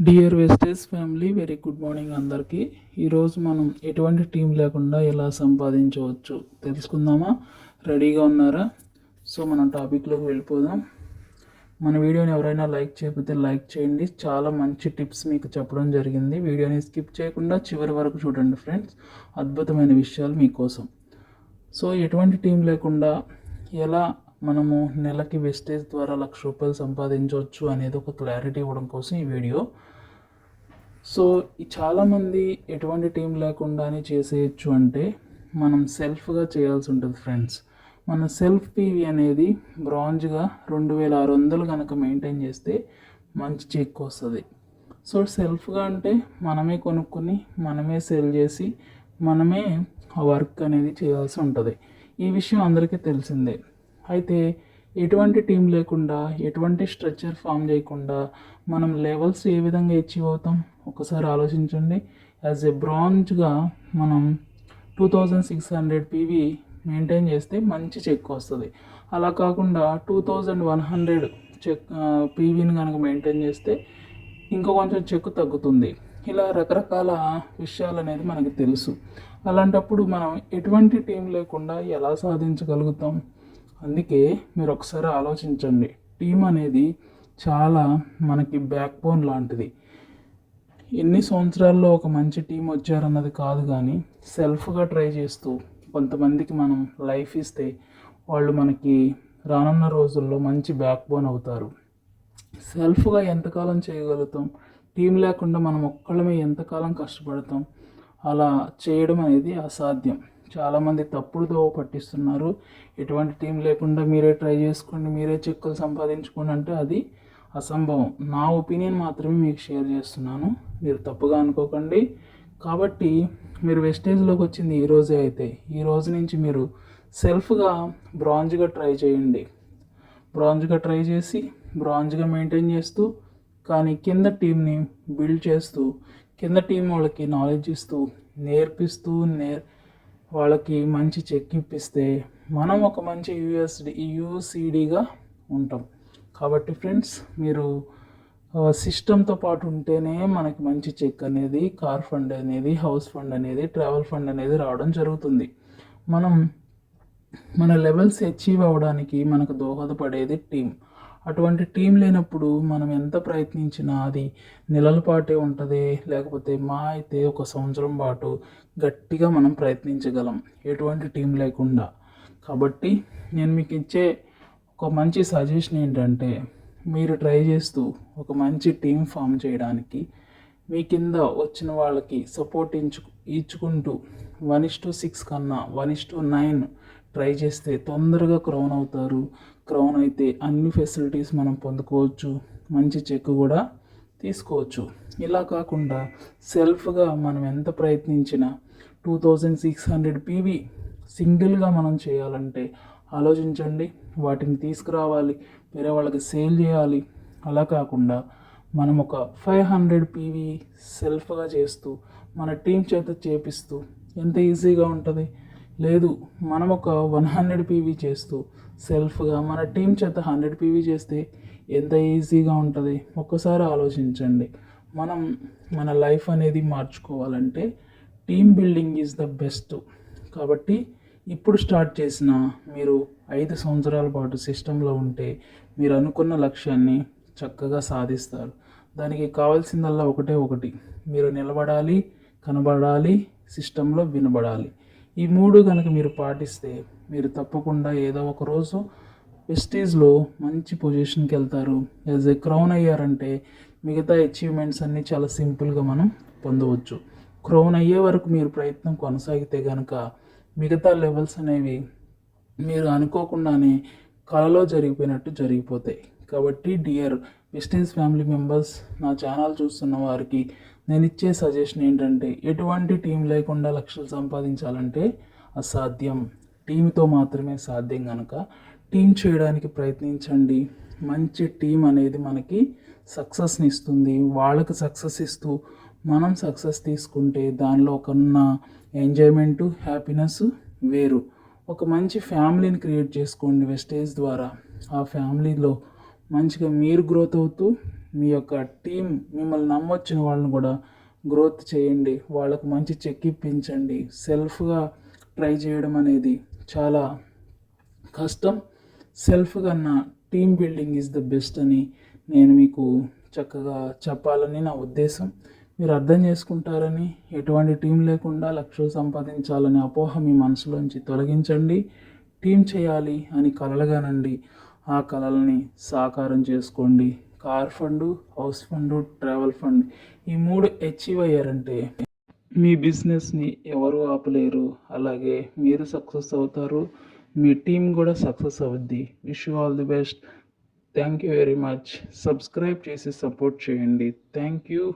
Dear vestige family, very good morning అందరికీ. ఈరోజు మనం ఎటువంటి టీం లేకుండా ఎలా సంపాదించవచ్చు తెలుసుకుందామా? రెడీగా ఉన్నారా? సో మనం టాపిక్లోకి వెళ్ళిపోదాం. మన వీడియోని ఎవరైనా లైక్ చేయకపోతే లైక్ చేయండి. చాలా మంచి టిప్స్ మీకు చెప్పడం జరిగింది. వీడియోని స్కిప్ చేయకుండా చివరి వరకు చూడండి ఫ్రెండ్స్, అద్భుతమైన విషయాలు మీకోసం. సో ఎటువంటి టీం లేకుండా ఎలా మనము నెలకి వెస్టేజ్ ద్వారా ₹1,00,000 సంపాదించవచ్చు అనేది ఒక క్లారిటీ ఇవ్వడం కోసం ఈ వీడియో. సో చాలామంది ఎటువంటి టీం లేకుండానే చేసేయచ్చు అంటే మనం సెల్ఫ్గా చేయాల్సి ఉంటుంది ఫ్రెండ్స్. మన సెల్ఫ్ పీవీ అనేది బ్రాంజ్గా 2,600 కనుక మెయింటైన్ చేస్తే మంచి చెక్ వస్తుంది. సో సెల్ఫ్గా అంటే మనమే కొనుక్కొని మనమే సెల్ చేసి మనమే వర్క్ అనేది చేయాల్సి ఉంటుంది. ఈ విషయం అందరికీ తెలిసిందే. అయితే ఎటువంటి టీం లేకుండా ఎటువంటి స్ట్రక్చర్ ఫామ్ చేయకుండా మనం లెవెల్స్ ఏ విధంగా అచీవ్ అవుతాం ఒకసారి ఆలోచించండి. యాజ్ ఎ బ్రాంజ్గా మనం 2,600 పీవీ మెయింటైన్ చేస్తే మంచి చెక్ వస్తుంది. అలా కాకుండా 2,100 చెక్ పీవీని కనుక మెయింటైన్ చేస్తే ఇంకా కొంచెం చెక్ తగ్గుతుంది. ఇలా రకరకాల విషయాలు అనేది మనకు తెలుసు. అలాంటప్పుడు మనం ఎటువంటి టీం లేకుండా ఎలా సాధించగలుగుతాం? అందుకే మీరు ఒకసారి ఆలోచించండి. టీం అనేది చాలా మనకి బ్యాక్ బోన్ లాంటిది. ఎన్ని సంవత్సరాల్లో ఒక మంచి టీం వచ్చారన్నది కాదు, కానీ సెల్ఫ్గా ట్రై చేస్తూ కొంతమందికి మనం లైఫ్ ఇస్తే వాళ్ళు మనకి రానున్న రోజుల్లో మంచి బ్యాక్ బోన్ అవుతారు. సెల్ఫ్గా ఎంతకాలం చేయగలుగుతాం? టీం లేకుండా మనం ఒక్కళ్ళమే ఎంతకాలం కష్టపడతాం? అలా చేయడం అనేది అసాధ్యం. చాలామంది తప్పుడుతో పట్టిస్తున్నారు. ఎటువంటి టీం లేకుండా మీరే ట్రై చేసుకోండి, మీరే చెక్కులు సంపాదించుకోండి అంటే అది అసంభవం. నా ఒపీనియన్ మాత్రమే మీకు షేర్ చేస్తున్నాను, మీరు తప్పుగా అనుకోకండి. కాబట్టి మీరు వెస్టేజ్లోకి వచ్చింది ఈరోజే అయితే ఈ రోజు నుంచి మీరు సెల్ఫ్గా బ్రాంజ్గా ట్రై చేయండి. బ్రాంజ్గా ట్రై చేసి బ్రాంజ్గా మెయింటైన్ చేస్తూ, కానీ కింద టీంని బిల్డ్ చేస్తూ, కింద టీం వాళ్ళకి నాలెడ్జ్ ఇస్తూ నేర్పిస్తూ వాళ్ళకి మంచి చెక్ ఇప్పిస్తే మనం ఒక మంచి యూసీడీగా ఉంటాం. కాబట్టి ఫ్రెండ్స్, మీరు సిస్టంతో పాటు ఉంటేనే మనకి మంచి చెక్ అనేది, కార్ ఫండ్ అనేది, హౌస్ ఫండ్ అనేది, ట్రావెల్ ఫండ్ అనేది రావడం జరుగుతుంది. మన లెవెల్స్ అచీవ్ అవ్వడానికి మనకు దోహదపడేది టీం. అటువంటి టీం లేనప్పుడు మనం ఎంత ప్రయత్నించినా అది నెలల పాటే ఉంటుంది, లేకపోతే మా అయితే ఒక సంవత్సరం పాటు గట్టిగా మనం ప్రయత్నించగలం ఎటువంటి టీం లేకుండా. కాబట్టి నేను మీకు ఇచ్చే ఒక మంచి సజెషన్ ఏంటంటే, మీరు ట్రై చేస్తూ ఒక మంచి టీం ఫామ్ చేయడానికి మీ కింద వచ్చిన వాళ్ళకి సపోర్ట్ ఇచ్చుకుంటూ 1:6 కన్నా 1:9 ట్రై చేస్తే తొందరగా క్రౌన్ అవుతారు. క్రౌన్ అయితే అన్ని ఫెసిలిటీస్ మనం పొందుకోవచ్చు, మంచి చెక్ కూడా తీసుకోవచ్చు. ఇలా కాకుండా సెల్ఫ్గా మనం ఎంత ప్రయత్నించినా 2,600 పీవీ సింగిల్గా మనం చేయాలంటే ఆలోచించండి. వాటిని తీసుకురావాలి, వేరే వాళ్ళకి సేల్ చేయాలి. అలా కాకుండా మనం ఒక 500 పీవీ సెల్ఫ్గా చేస్తూ మన టీం చేత చేపిస్తూ ఎంత ఈజీగా ఉంటుంది. లేదు, మనం ఒక 100 పీవీ చేస్తూ సెల్ఫ్గా మన టీం చేత 100 పీవీ చేస్తే ఎంత ఈజీగా ఉంటుంది. ఒక్కసారి ఆలోచించండి. మన లైఫ్ అనేది మార్చుకోవాలంటే team building is the best. కాబట్టి ఇప్పుడు స్టార్ట్ చేసిన మీరు 5 సంవత్సరాల పాటు సిస్టంలో ఉంటే మీరు అనుకున్న లక్ష్యాన్ని చక్కగా సాధిస్తారు. దానికి కావాల్సిందల్లా ఒకటి, మీరు నిలబడాలి, కనబడాలి, సిస్టంలో వినబడాలి. ఈ 3 కనుక మీరు పాటిస్తే మీరు తప్పకుండా ఏదో ఒక రోజు వెస్టేజ్లో మంచి పొజిషన్కి వెళ్తారు. యాజ్ ఏ క్రౌన్ అయ్యారంటే మిగతా అచీవ్మెంట్స్ అన్నీ చాలా సింపుల్గా మనం పొందవచ్చు. క్రౌన్ అయ్యే వరకు మీరు ప్రయత్నం కొనసాగితే కనుక మిగతా లెవెల్స్ అనేవి మీరు అనుకోకుండానే కలలో జరిగిపోయినట్టు జరిగిపోతాయి. కాబట్టి డియర్ వెస్టేజ్ ఫ్యామిలీ మెంబర్స్, నా ఛానల్ చూస్తున్న వారికి నేను ఇచ్చే సజెషన్ ఏంటంటే, ఎటువంటి టీం లేకుండా లక్షలు సంపాదించాలంటే అసాధ్యం. టీంతో మాత్రమే సాధ్యం. కనుక టీం చేయడానికి ప్రయత్నించండి. మంచి టీం అనేది మనకి సక్సెస్ని ఇస్తుంది. వాళ్ళకి సక్సెస్ ఇస్తూ మనం సక్సెస్ తీసుకుంటే దానిలో కన్నా ఎంజాయ్మెంటు, హ్యాపీనెస్ వేరు. ఒక మంచి ఫ్యామిలీని క్రియేట్ చేసుకోండి వెస్టేజ్ ద్వారా. ఆ ఫ్యామిలీలో మంచిగా మీరు గ్రోత్ అవుతూ మీ యొక్క టీం మిమ్మల్ని నమ్మొచ్చిన వాళ్ళని కూడా గ్రోత్ చేయండి, వాళ్ళకు మంచి చెక్ ఇప్పించండి. సెల్ఫ్గా ట్రై చేయడం అనేది చాలా కష్టం. సెల్ఫ్ కన్నా team building is the best అని నేను మీకు చక్కగా చెప్పాలని నా ఉద్దేశం. మీరు అర్థం చేసుకుంటారని, ఎటువంటి టీం లేకుండా లక్షలు సంపాదించాలనే అపోహ మీ మనసులోంచి తొలగించండి. టీం చేయాలి అని కలలుగానండి, ఆ కలల్ని సాకారం చేసుకోండి. Car fund, house fund, travel fund, ఈ 3 అచీవ్ అయ్యారంటే మీ బిజినెస్ని ఎవరు ఆపలేరు. అలాగే మీరు సక్సెస్ అవుతారు, మీ టీం కూడా సక్సెస్ అవుద్ది. Wish you all the best. Thank you very much. Subscribe చేసి సపోర్ట్ చేయండి. Thank you.